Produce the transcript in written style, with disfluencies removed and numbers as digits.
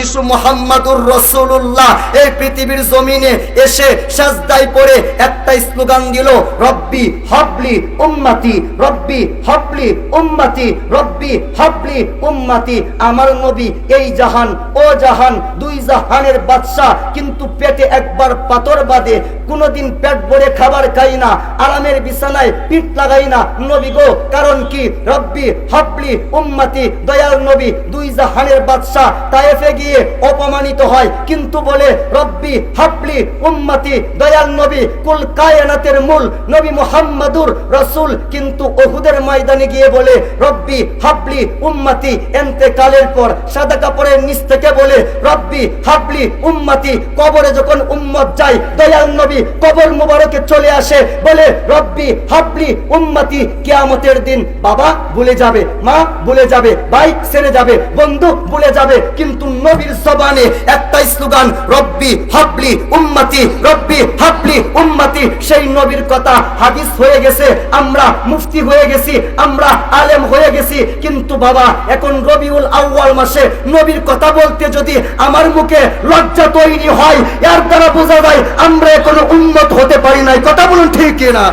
শিশু মুহাম্মাদুর রাসূলুল্লাহ এই পৃথিবীর জমিনে এসে সাজদায় পড়ে একটা স্লোগান দিল, রব্বি হাবলি উম্মতি, রব্বি হাবলি উম্মতি, রব্বি হাবলি উম্মতি। আমার নবী এই জাহান ও জাহান দুই জাহানের বাদশা, কিন্তু পেটে একবার পাথর বাঁধে, কোনোদিন পেট ভরে খাবার খাই না, আরামের বিছানায় পিঠ লাগাই না নবী গো। কারণ কি? রব্বি হাবলি উম্মতি। দয়াল নবী দুই জাহানের বাদশা তায়েফে গিয়ে অপমানিত হয়, কিন্তু বলে রব্বি হাবলি উম্মতি। দয়াল নবী কুল কায়নাতের মূল নবী মুহাম্মাদুর রাসূল, কিন্তু উহুদের ময়দানে গিয়ে বলে রব্বি হাবলি উম্মতি। ইন্তেকালের পর সাদা কাপড়ের নিচ থেকে বলে রব্বি হাবলি উম্মতি। কবরে যখন উম্মত যায়, দয়াল নবী কবর মুবারকে চলে আসে, বলে রব্বি হাবলি উম্মতি। কিয়ামতের দিন বাবা ভুলে যাবে, মা ভুলে যাবে, ভাই ছেড়ে যাবে, বন্ধু ভুলে যাবে, কিন্তু নবীর জবানে একটা স্লোগান, রব্বি হাবলি উম্মতি, রব্বি হাবলি উম্মতি। সেই নবীর কথা হাদিস হয়ে গেছে, আমরা মুফতি হয়ে গেছি, আমরা আলেম হয়ে গেছি, কিন্তু বাবা এখন রবিউল আউয়াল মাসে নবীর কথা বলতে যদি আমার মুখে লজ্জা তৈরি হয়, এর দ্বারা বোঝা যায় আমরা এখনো উম্মত হতে পারি নাই। কথা বলুন ঠিক কিনা?